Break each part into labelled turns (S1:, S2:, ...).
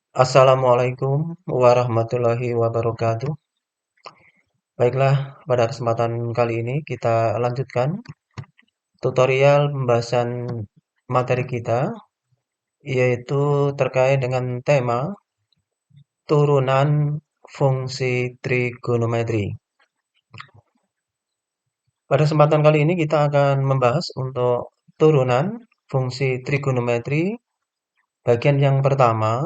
S1: Assalamualaikum warahmatullahi wabarakatuh. Baiklah, pada kesempatan kali ini kita lanjutkan tutorial pembahasan materi kita, yaitu terkait dengan tema turunan fungsi trigonometri. Pada kesempatan kali ini kita akan membahas untuk turunan fungsi trigonometri bagian yang pertama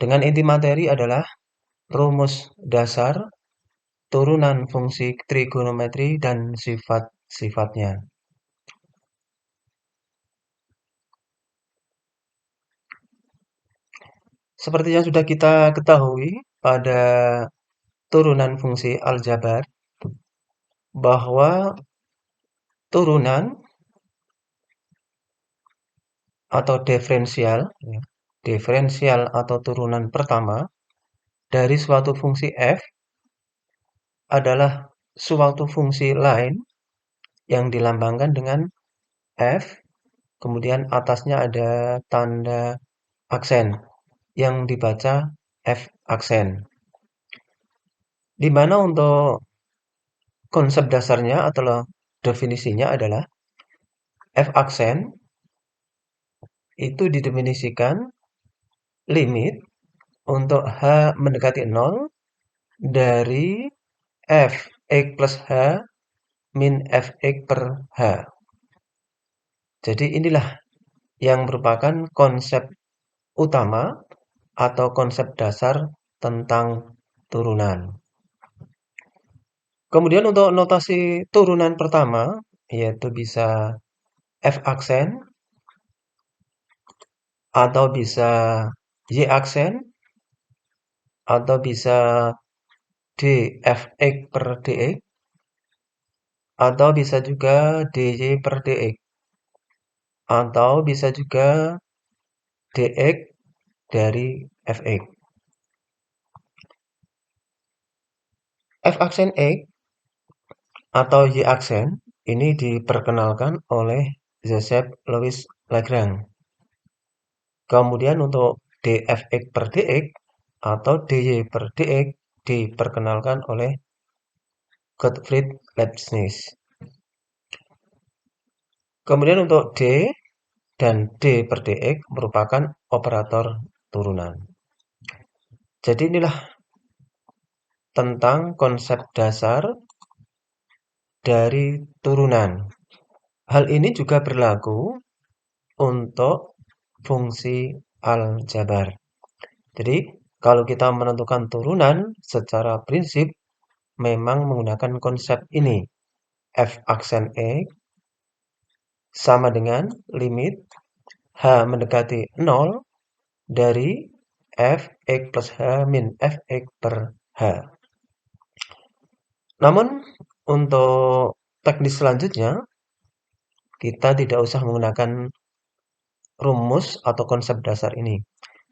S1: dengan inti materi adalah rumus dasar turunan fungsi trigonometri dan sifat-sifatnya. Seperti yang sudah kita ketahui pada turunan fungsi aljabar, bahwa turunan atau diferensial atau turunan pertama dari suatu fungsi f adalah suatu fungsi lain yang dilambangkan dengan f, kemudian atasnya ada tanda aksen yang dibaca f aksen. Di mana untuk konsep dasarnya atau definisinya adalah f aksen itu didefinisikan limit untuk h mendekati 0 dari f(x plus h min f(x per h). Jadi inilah yang merupakan konsep utama atau konsep dasar tentang turunan. Kemudian untuk notasi turunan pertama, yaitu bisa f aksen atau bisa y aksen atau bisa dfx per dx atau bisa juga dy per dx atau bisa juga dx dari fx. F aksen x atau y aksen ini diperkenalkan oleh Joseph Louis Lagrange. Kemudian untuk dfx per dx atau dy per dx diperkenalkan oleh Gottfried Leibniz. Kemudian untuk d dan d per dx merupakan operator turunan. Jadi inilah tentang konsep dasar dari turunan. Hal ini juga berlaku untuk fungsi aljabar. Jadi, kalau kita menentukan turunan secara prinsip memang menggunakan konsep ini. F aksen X sama dengan limit H mendekati 0 dari f(x plus h min f(x per h). Namun, untuk teknis selanjutnya, kita tidak usah menggunakan rumus atau konsep dasar ini.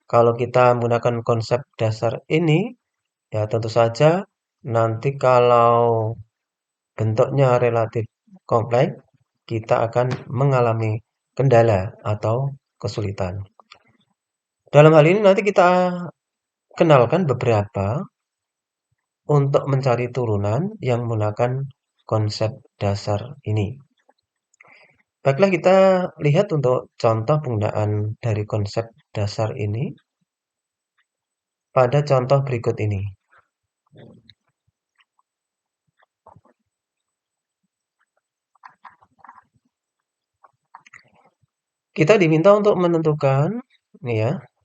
S1: Kalau kita menggunakan konsep dasar ini, ya tentu saja nanti kalau bentuknya relatif kompleks, kita akan mengalami kendala atau kesulitan. Dalam hal ini nanti kita kenalkan beberapa untuk mencari turunan yang menggunakan konsep dasar ini. Baiklah, kita lihat untuk contoh penggunaan dari konsep dasar ini pada contoh berikut ini. Kita diminta untuk menentukan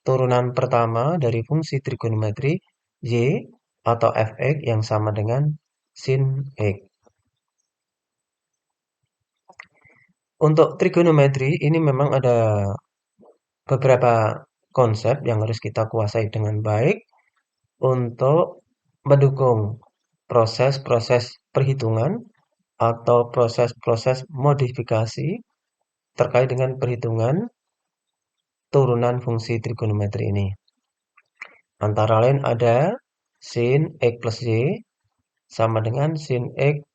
S1: turunan pertama dari fungsi trigonometri y atau fx yang sama dengan sin x. Untuk trigonometri ini memang ada beberapa konsep yang harus kita kuasai dengan baik untuk mendukung proses-proses perhitungan atau proses-proses modifikasi terkait dengan perhitungan turunan fungsi trigonometri ini. Antara lain ada sin x plus y sama dengan sin x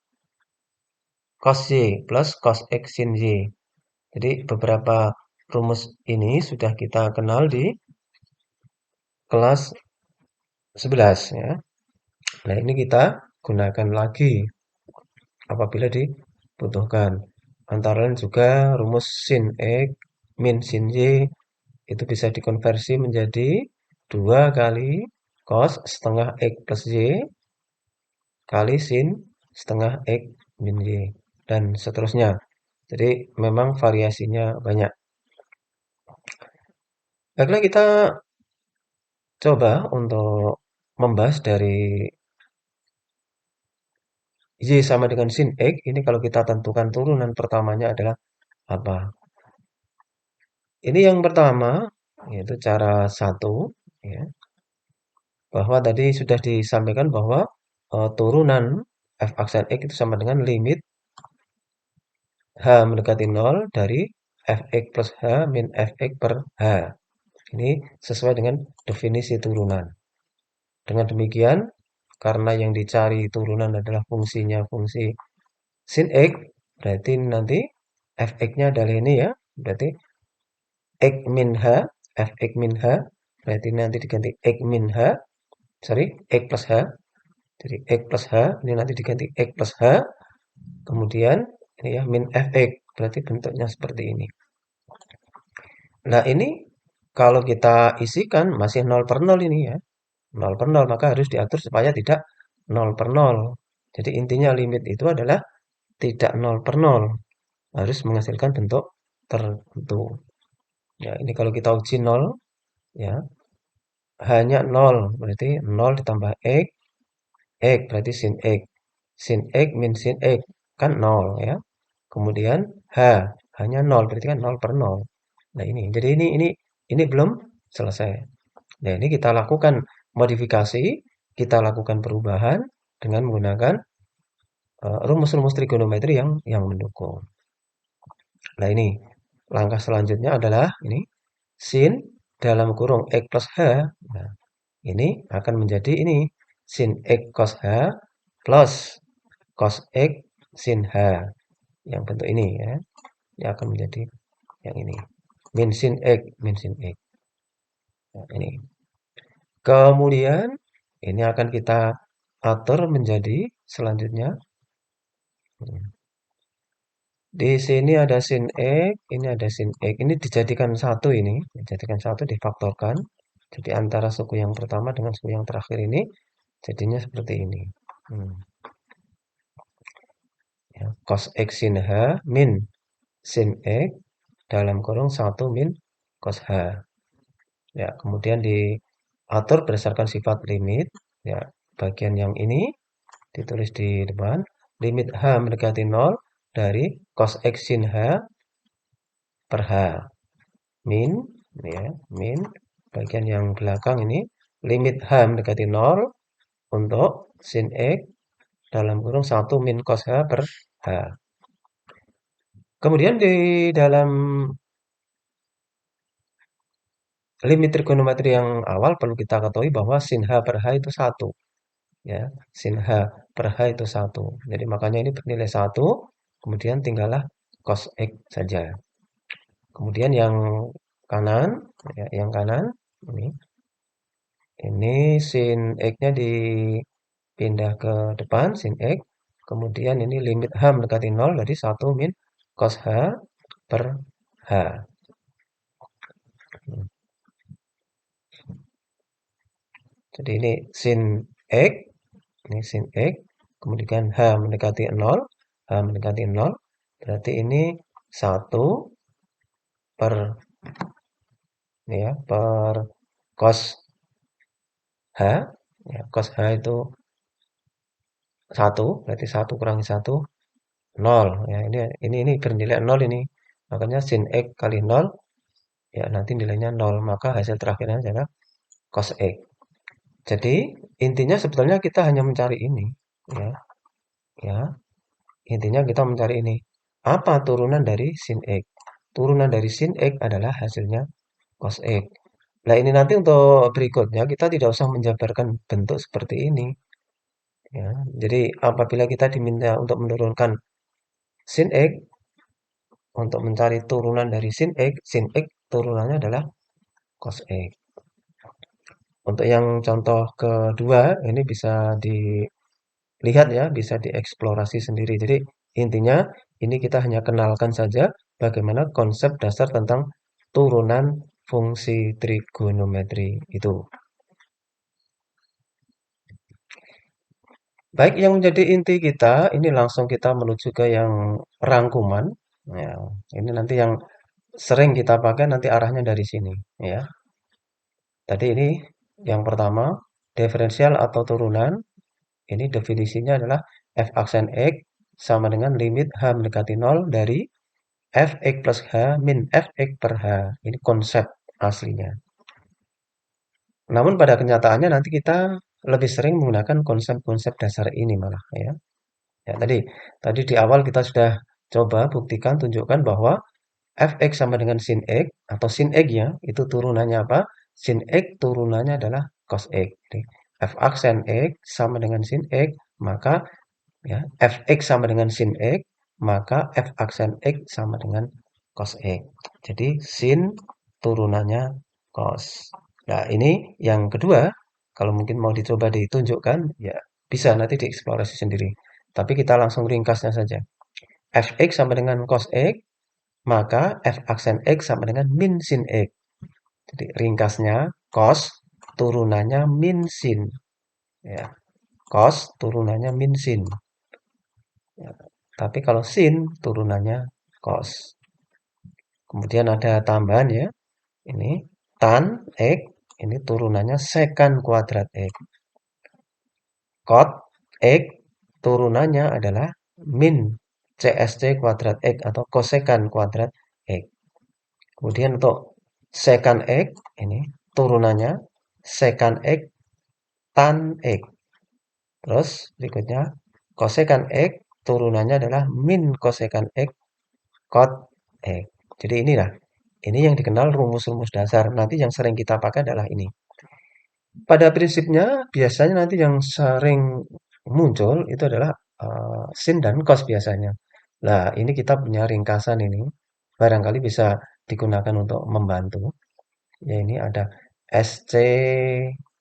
S1: cos y plus cos x sin y. Jadi beberapa rumus ini sudah kita kenal di kelas 11 ya. Nah, ini kita gunakan lagi apabila dibutuhkan. Antara lain juga rumus sin X min sin Y itu bisa dikonversi menjadi 2 kali cos setengah X plus Y kali sin setengah X min Y dan seterusnya. Jadi memang variasinya banyak. Baiklah, kita coba untuk membahas dari Y sama dengan sin X. Ini kalau kita tentukan turunan pertamanya adalah apa? Ini yang pertama, yaitu cara satu, ya, bahwa tadi sudah disampaikan bahwa turunan f aksen X itu sama dengan limit H mendekati 0 dari fx plus H min fx per H. Ini sesuai dengan definisi turunan. Dengan demikian, karena yang dicari turunan adalah fungsinya fungsi sin X, berarti nanti fx-nya adalah ini ya, berarti X min H, fx min H, berarti nanti diganti X min H, sorry, X plus H, jadi X plus H, ini nanti diganti X plus H, kemudian ini ya min fx, berarti bentuknya seperti ini. Nah, ini kalau kita isikan masih 0 per 0 ini ya. 0 per 0, maka harus diatur supaya tidak 0 per 0. Jadi intinya limit itu adalah tidak 0 per 0. Harus menghasilkan bentuk tertentu. Ya, ini kalau kita uji 0, ya, hanya 0, berarti 0 ditambah X, X berarti sin X. Sin X min sin X, kan 0 ya. Kemudian H, hanya 0, berarti kan 0 per 0. Nah ini, jadi ini belum selesai. Nah ini kita lakukan modifikasi, kita lakukan perubahan dengan menggunakan rumus-rumus trigonometri yang mendukung. Nah ini langkah selanjutnya adalah ini sin dalam kurung X plus H. Nah, ini akan menjadi ini sin X cos H plus cos X sin H. Yang bentuk ini ya. Ini akan menjadi yang ini. Min sin X, min sin X. Nah, ini. Kemudian ini akan kita atur menjadi selanjutnya. Di sini ada sin X, ini ada sin X. Ini dijadikan satu ini. Dijadikan satu, difaktorkan. Jadi antara suku yang pertama dengan suku yang terakhir ini jadinya seperti ini. Ya, cos X sin H min sin X dalam kurung 1 min cos H. Ya, kemudian diatur berdasarkan sifat limit. Ya, bagian yang ini ditulis di depan. Limit H mendekati 0 dari cos X sin H per H. Min, ya, min. Bagian yang belakang ini. Limit H mendekati 0 untuk sin X dalam kurung 1 min cos H per H. Kemudian di dalam limit trigonometri yang awal perlu kita ketahui bahwa sin H per H itu 1. Ya, sin H per H itu 1. Jadi makanya ini bernilai 1, kemudian tinggallah cos X saja. Kemudian yang kanan, ya, yang kanan ini sin X-nya dipindah ke depan, sin X. Kemudian ini limit H mendekati 0 dari 1 min cos H per H. Jadi ini sin X, ini sin X, kemudian H mendekati 0, H mendekati 0, berarti ini 1 per, ini ya, per cos H, ya, cos H itu 1, berarti 1 kurangi 1, 0. Ya, ini bernilai 0 ini. Makanya sin X kali 0, ya nanti nilainya 0. Maka hasil terakhirnya adalah cos X. Jadi intinya sebetulnya kita hanya mencari ini, ya, ya. Intinya kita mencari ini. Apa turunan dari sin X? Turunan dari sin X adalah hasilnya cos X. Nah ini nanti untuk berikutnya kita tidak usah menjabarkan bentuk seperti ini. Ya, jadi apabila kita diminta untuk menurunkan sin X, untuk mencari turunan dari sin X turunannya adalah cos X. Untuk yang contoh kedua, ini bisa dilihat ya, bisa dieksplorasi sendiri. Jadi intinya ini kita hanya kenalkan saja bagaimana konsep dasar tentang turunan fungsi trigonometri itu. Baik, yang menjadi inti kita, ini langsung kita menuju ke yang rangkuman. Ya, ini nanti yang sering kita pakai nanti arahnya dari sini, ya. Tadi ini yang pertama, diferensial atau turunan. Ini definisinya adalah f aksen x sama dengan limit h mendekati 0 dari fx plus h min fx per h. Ini konsep aslinya. Namun pada kenyataannya nanti kita lebih sering menggunakan konsep-konsep dasar ini malah ya. Ya, tadi di awal kita sudah coba buktikan tunjukkan bahwa fx sama dengan sin x atau sin x ya, itu turunannya apa? Sin x turunannya adalah cos x. Jadi, f aksen x sama dengan sin x, maka ya, fx sama dengan sin x, maka f aksen x sama dengan cos x. Jadi sin turunannya cos. Nah, ini yang kedua, kalau mungkin mau dicoba ditunjukkan, ya bisa nanti dieksplorasi sendiri. Tapi kita langsung ringkasnya saja. Fx sama dengan cos x, maka f aksen x sama dengan min sin x. Jadi ringkasnya cos turunannya min sin. Ya, cos turunannya min sin. Ya, tapi kalau sin turunannya cos. Kemudian ada tambahan ya. Ini tan x, ini turunannya secant kuadrat x. Cot x turunannya adalah min CSC kuadrat x atau kosekan kuadrat x. Kemudian untuk secant x ini turunannya secant x tan x. Terus berikutnya kosekan x turunannya adalah min kosekan x cot x. Jadi inilah ini yang dikenal rumus-rumus dasar. Nanti yang sering kita pakai adalah ini. Pada prinsipnya biasanya nanti yang sering muncul itu adalah sin dan cos biasanya. Nah, ini kita punya ringkasan ini. Barangkali bisa digunakan untuk membantu. Ya, ini ada SC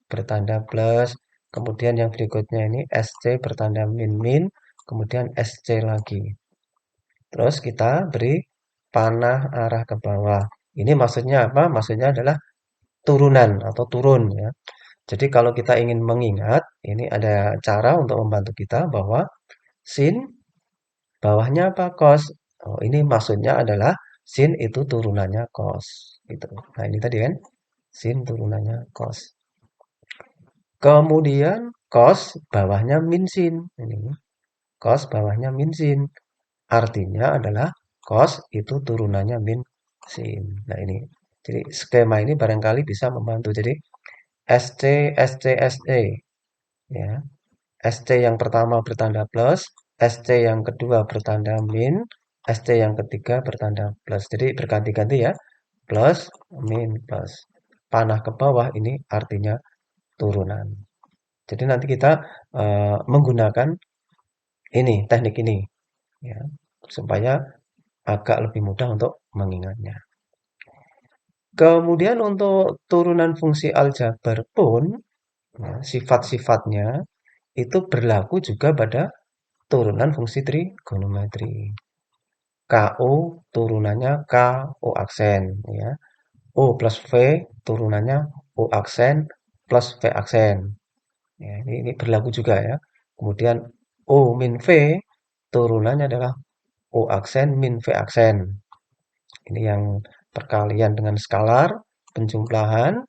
S1: bertanda plus, kemudian yang berikutnya ini SC bertanda min-min, kemudian SC lagi. Terus kita beri panah arah ke bawah. Ini maksudnya apa? Maksudnya adalah turunan atau turun ya. Jadi kalau kita ingin mengingat, ini ada cara untuk membantu kita bahwa sin bawahnya apa? Cos. Oh, ini maksudnya adalah sin itu turunannya cos. Gitu. Nah, ini tadi kan sin turunannya cos. Kemudian cos bawahnya min sin. Ini cos bawahnya min sin. Artinya adalah cos itu turunannya min sin. Nah, ini. Jadi skema ini barangkali bisa membantu. Jadi SC SC SC ya. SC yang pertama bertanda plus, SC yang kedua bertanda min, SC yang ketiga bertanda plus. Jadi berganti-ganti ya. Plus, min, plus. Panah ke bawah ini artinya turunan. Jadi nanti kita menggunakan ini, teknik ini ya, supaya agak lebih mudah untuk mengingatnya. Kemudian untuk turunan fungsi aljabar pun ya, sifat-sifatnya itu berlaku juga pada turunan fungsi trigonometri. KO turunannya KO aksen ya. O plus V turunannya O aksen plus V aksen. Ya, ini berlaku juga ya. Kemudian O min V turunannya adalah O aksen min V aksen. Ini yang perkalian dengan skalar, penjumlahan,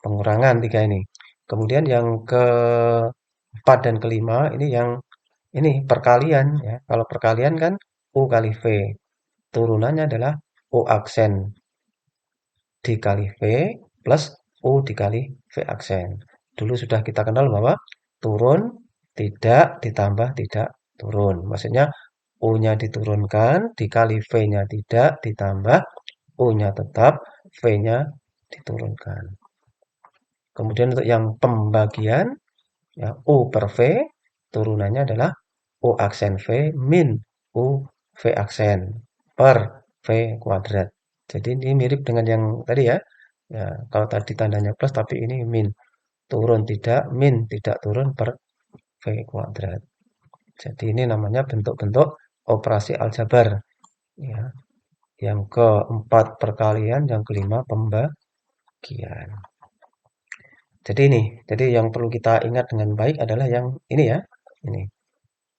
S1: pengurangan tiga ini. Kemudian yang keempat dan kelima ini yang ini perkalian ya. Kalau perkalian kan O kali V. Turunannya adalah O aksen dikali V plus O dikali V aksen. Dulu sudah kita kenal bahwa turun tidak ditambah tidak turun. Maksudnya O-nya diturunkan dikali V-nya tidak ditambah O-nya tetap, V-nya diturunkan. Kemudian untuk yang pembagian ya O per V turunannya adalah O aksen V min O V aksen per V kuadrat. Jadi ini mirip dengan yang tadi ya. Ya, kalau tadi tandanya plus tapi ini min. turun tidak, min tidak turun per V kuadrat. Jadi ini namanya bentuk-bentuk operasi aljabar. Ya. Yang keempat perkalian, yang kelima pembagian. Jadi yang perlu kita ingat dengan baik adalah yang ini ya. Ini.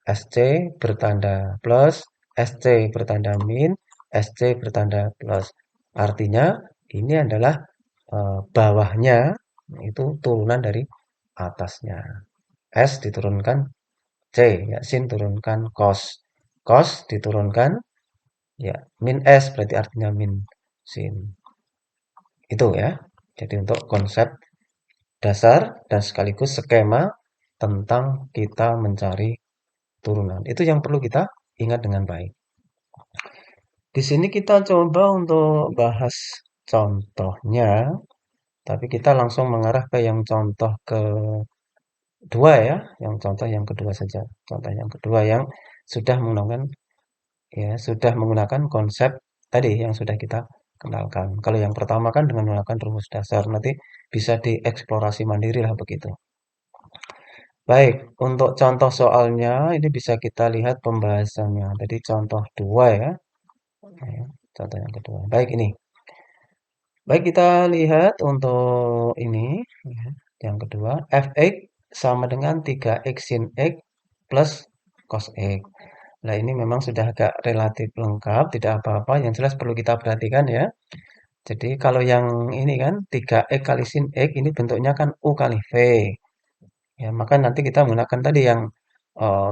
S1: SC bertanda plus, SC bertanda min, SC bertanda plus. Artinya ini adalah bawahnya itu turunan dari atasnya. S diturunkan C, ya sin turunkan cos. Cos diturunkan ya min S berarti artinya min sin. Itu ya. Jadi untuk konsep dasar dan sekaligus skema tentang kita mencari turunan. Itu yang perlu kita ingat dengan baik. Di sini kita coba untuk bahas contohnya, tapi kita langsung mengarah ke yang contoh kedua ya, yang contoh yang kedua saja. Contoh yang kedua yang sudah menggunakan konsep tadi yang sudah kita kenalkan. Kalau yang pertama kan dengan menggunakan rumus dasar, nanti bisa dieksplorasi mandiri lah begitu. Baik, untuk contoh soalnya ini bisa kita lihat pembahasannya. Tadi contoh dua ya. Ya, contoh yang kedua. Baik ini. Baik kita lihat untuk ini ya, yang kedua fx sama dengan 3x sin x plus cos x. Nah ini memang sudah agak relatif lengkap, tidak apa-apa. Yang jelas perlu kita perhatikan ya. Jadi kalau yang ini kan 3x kali sin x ini bentuknya kan U kali V. Ya, maka nanti kita menggunakan tadi yang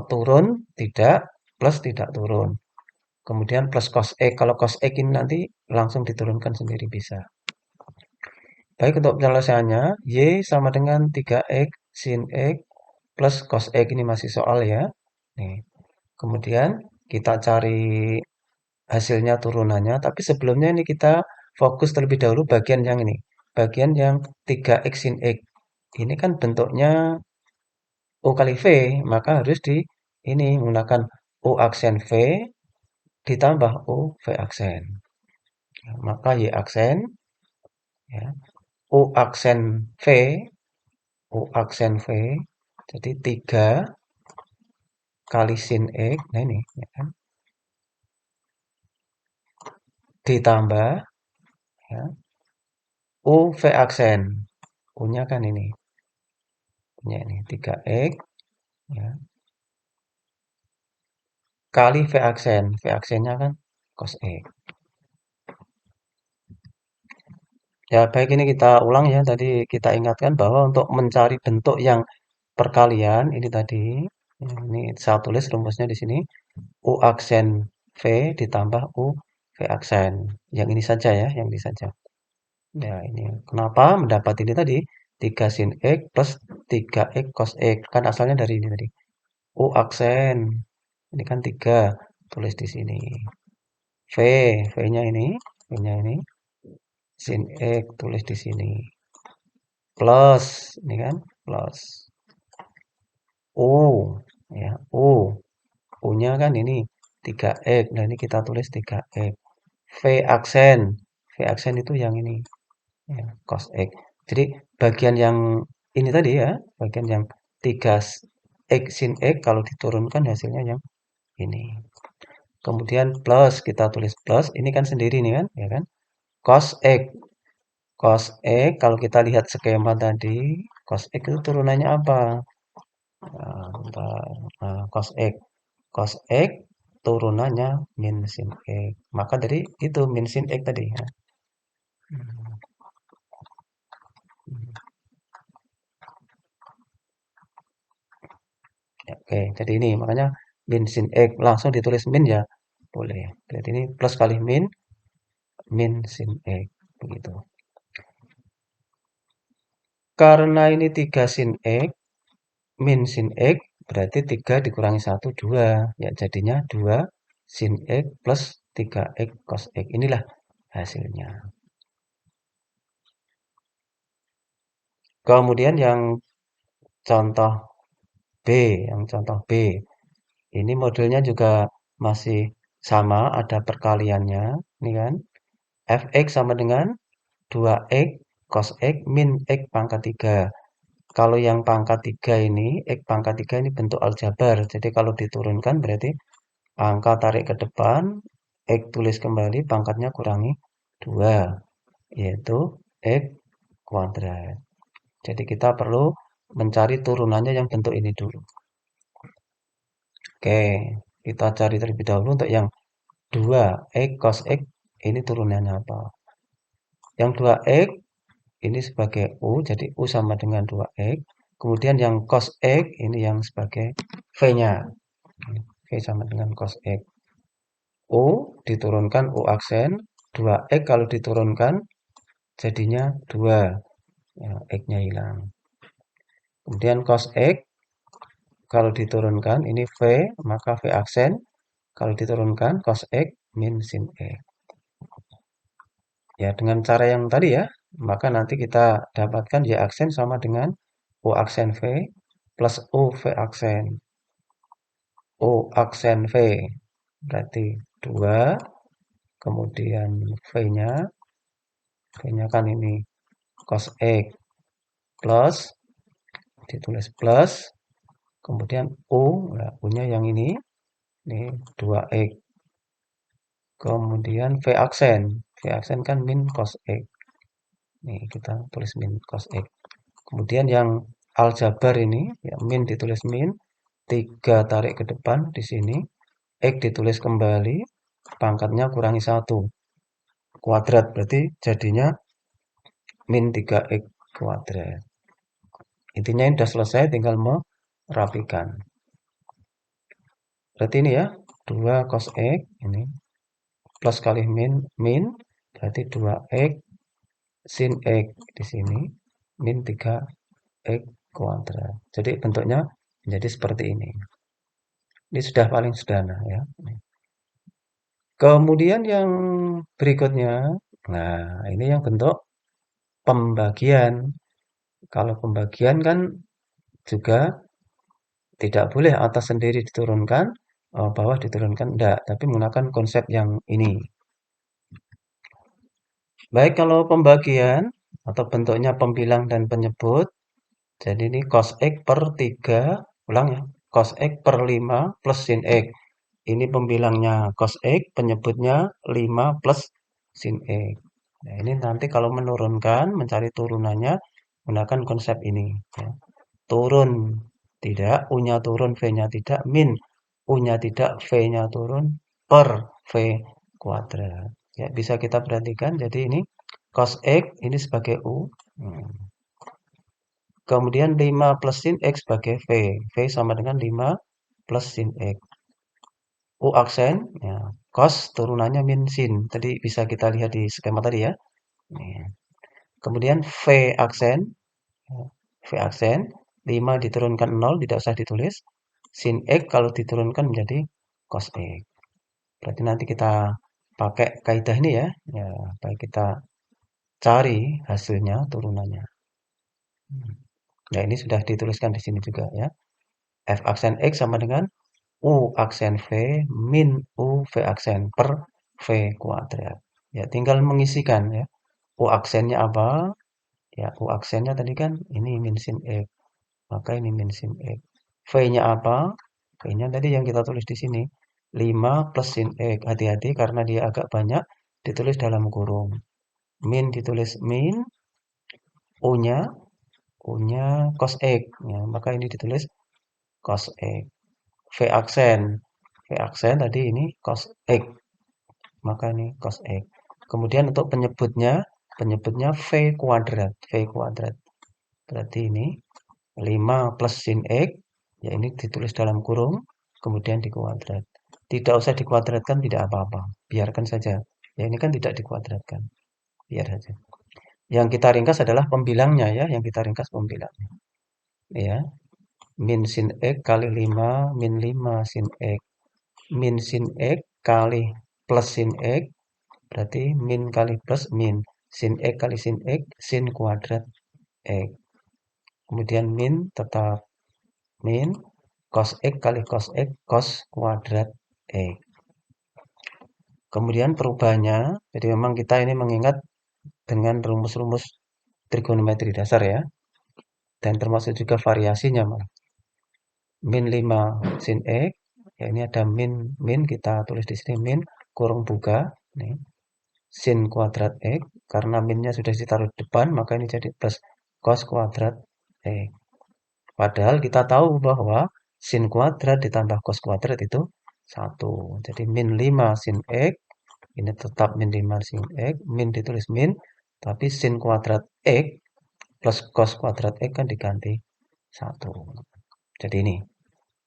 S1: turun tidak plus tidak turun. Kemudian plus cos X. Kalau cos X ini nanti langsung diturunkan sendiri bisa. Baik untuk penyelesaiannya, Y sama dengan 3X sin X plus cos X ini masih soal ya. Nih. Kemudian kita cari hasilnya turunannya. Tapi sebelumnya ini kita fokus terlebih dahulu bagian yang ini. Bagian yang 3X sin X. Ini kan bentuknya U kali V, maka harus di ini menggunakan U aksen V ditambah U V aksen. Maka Y aksen ya, U aksen V, U aksen V, jadi 3 kali sin X, nah ini ya kan, ditambah ya, U V aksen, U-nya kan ini, punya ini 3X ya, kali V aksen, V aksennya kan cos X. Ya baik ini kita ulang ya, tadi kita ingatkan bahwa untuk mencari bentuk yang perkalian ini tadi, ini saya tulis rumusnya di sini, U aksen V ditambah U V aksen. Yang ini saja ya, yang ini saja. Ya, ini. Kenapa mendapat ini tadi? 3 sin X plus 3X cos X. Kan asalnya dari ini tadi. U aksen. Ini kan 3. Tulis di sini. V. V-nya ini. V-nya ini. Sin X. Tulis di sini. Plus. Ini kan. Plus. U. Ya, U. U-nya kan ini. 3X. Nah, ini kita tulis 3X. V aksen. V aksen itu yang ini. Ya, cos X. Jadi bagian yang ini tadi ya, bagian yang 3 X sin X kalau diturunkan hasilnya yang ini. Kemudian plus kita tulis plus, ini kan sendiri nih kan, ya kan? Cos X. Cos X kalau kita lihat skema tadi, cos X itu turunannya apa? Cos X. Cos X turunannya min sin X. Maka dari itu min sin X tadi ya. Ya, oke, jadi ini makanya min sin X langsung ditulis min ya boleh. Berarti ini plus kali min, min sin X begitu. Karena ini 3 sin X, min sin X berarti 3 dikurangi 1 2. Ya jadinya 2 sin X plus 3X cos X. Inilah hasilnya. Kemudian yang contoh B, yang contoh B. Ini modelnya juga masih sama, ada perkaliannya, ini kan. Fx sama dengan 2x cos x min x pangkat 3. Kalau yang pangkat 3 ini, X pangkat 3 ini bentuk aljabar. Jadi kalau diturunkan berarti angka tarik ke depan, X tulis kembali, pangkatnya kurangi 2, yaitu X kuadrat. Jadi kita perlu mencari turunannya yang bentuk ini dulu. Oke, kita cari terlebih dahulu untuk yang 2X cos X, ini turunannya apa? Yang 2X, ini sebagai U, jadi U sama dengan 2X. Kemudian yang cos X, ini yang sebagai V-nya. V sama dengan cos X. U diturunkan U aksen, 2X kalau diturunkan jadinya 2. Ya, X-nya hilang. Kemudian cos X, kalau diturunkan ini V, maka V aksen. Kalau diturunkan cos X min sin X. Ya, dengan cara yang tadi ya, maka nanti kita dapatkan Y aksen sama dengan U aksen V plus U V aksen. U aksen V berarti 2, kemudian V-nya, V-nya kan ini cos X plus, ditulis plus, kemudian U, nah U-nya yang ini 2X. Kemudian V aksen, V aksen kan min cos X. Nih, kita tulis min cos X. Kemudian yang aljabar ini, ya min ditulis min, 3 tarik ke depan di sini, X ditulis kembali, pangkatnya kurangi 1. Kuadrat, berarti jadinya min 3X kuadrat. Intinya ini sudah selesai, tinggal merapikan. Berarti ini ya, 2 cos X, ini, plus kali min, berarti 2X sin X di sini, min 3X kuadrat. Jadi bentuknya menjadi seperti ini. Ini sudah paling sederhana ya. Kemudian yang berikutnya, nah ini yang bentuk pembagian. Kalau pembagian kan juga tidak boleh atas sendiri diturunkan, bawah diturunkan, enggak. Tapi menggunakan konsep yang ini. Baik kalau pembagian atau bentuknya pembilang dan penyebut, jadi ini cos X per 3, ulang ya, cos X per 5 plus sin X. Ini pembilangnya cos X, penyebutnya 5 plus sin X. Nah, ini nanti kalau menurunkan, mencari turunannya, gunakan konsep ini. Ya. Turun, tidak, U-nya turun, V-nya tidak, min, U-nya tidak, V-nya turun, per V kuadrat. Ya, bisa kita perhatikan, jadi ini cos X, ini sebagai U. Kemudian 5 plus sin X sebagai V. V sama dengan 5 plus sin X. U aksen, ya, cos turunannya min sin. Tadi bisa kita lihat di skema tadi ya. Kemudian V aksen, ya, V aksen, 5 diturunkan 0, tidak usah ditulis. Sin X kalau diturunkan menjadi cos X. Berarti nanti kita pakai kaidah ini ya. Ya, baik kita cari hasilnya, turunannya. Nah, ini sudah dituliskan di sini juga ya. F aksen X sama dengan U aksen V min U V aksen per V kuadrat. Ya, tinggal mengisikan ya. U aksennya apa? Ya, U aksennya tadi kan ini min sin X. Maka ini min sin X. V-nya apa? V-nya tadi yang kita tulis di sini. 5 plus sin X. Hati-hati karena dia agak banyak ditulis dalam kurung. Min ditulis min, U-nya U-nya cos X. Ya, maka ini ditulis cos X. V aksen. V aksen tadi ini cos X. Maka ini cos X. Kemudian untuk penyebutnya V kuadrat. V kuadrat. Berarti ini 5 plus sin X. Ya ini ditulis dalam kurung. Kemudian dikuadrat. Tidak usah dikuadratkan, tidak apa-apa. Biarkan saja. Ya ini kan tidak dikuadratkan. Biar saja. Yang kita ringkas adalah pembilangnya ya. Yang kita ringkas pembilangnya. Ya. Min sin X kali 5 min 5 sin X. Min sin X kali plus sin X. Berarti min kali plus min. Sin X kali sin X. Sin kuadrat X. Kemudian min tetap min. Cos X kali cos X. Cos kuadrat X. Kemudian perubahannya. Jadi memang kita ini mengingat dengan rumus-rumus trigonometri dasar ya. dan termasuk juga variasinya, Mas. Min 5 sin X, ya ini ada min, kita tulis di sini min kurung buka, nih, sin kuadrat X, karena minnya sudah ditaruh di depan, maka ini jadi plus cos kuadrat X. Padahal kita tahu bahwa sin kuadrat ditambah cos kuadrat itu 1. Jadi min 5 sin X, ini tetap min 5 sin X, min ditulis min, tapi sin kuadrat X plus cos kuadrat X kan diganti 1. Jadi ini.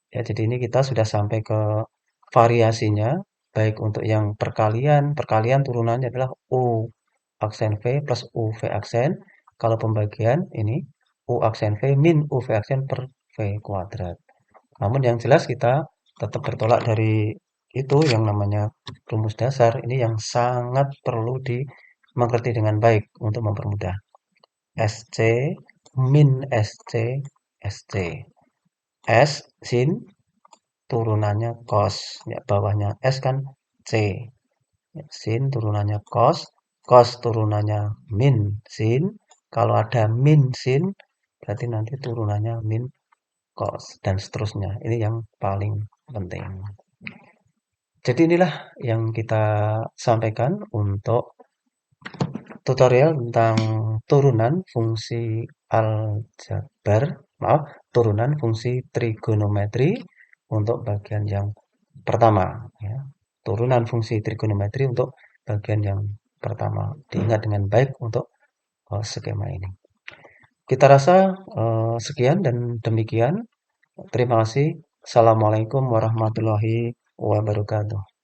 S1: Ya, jadi ini kita sudah sampai ke variasinya, baik untuk yang perkalian turunannya adalah U aksen V plus UV aksen. Kalau pembagian ini U aksen V min UV aksen per V kuadrat. Namun yang jelas kita tetap bertolak dari itu yang namanya rumus dasar. Ini yang sangat perlu dimengerti dengan baik untuk mempermudah. SC min SC SC. S sin turunannya cos, ya bawahnya S kan C, ya, sin turunannya cos, cos turunannya min sin, kalau ada min sin berarti nanti turunannya min cos dan seterusnya. Ini yang paling penting. Jadi inilah yang kita sampaikan untuk tutorial tentang turunan fungsi aljabar, turunan fungsi trigonometri untuk bagian yang pertama, ya. Turunan fungsi trigonometri untuk bagian yang pertama. Diingat dengan baik untuk skema ini. Kita rasa sekian dan demikian. Terima kasih. Assalamualaikum warahmatullahi wabarakatuh.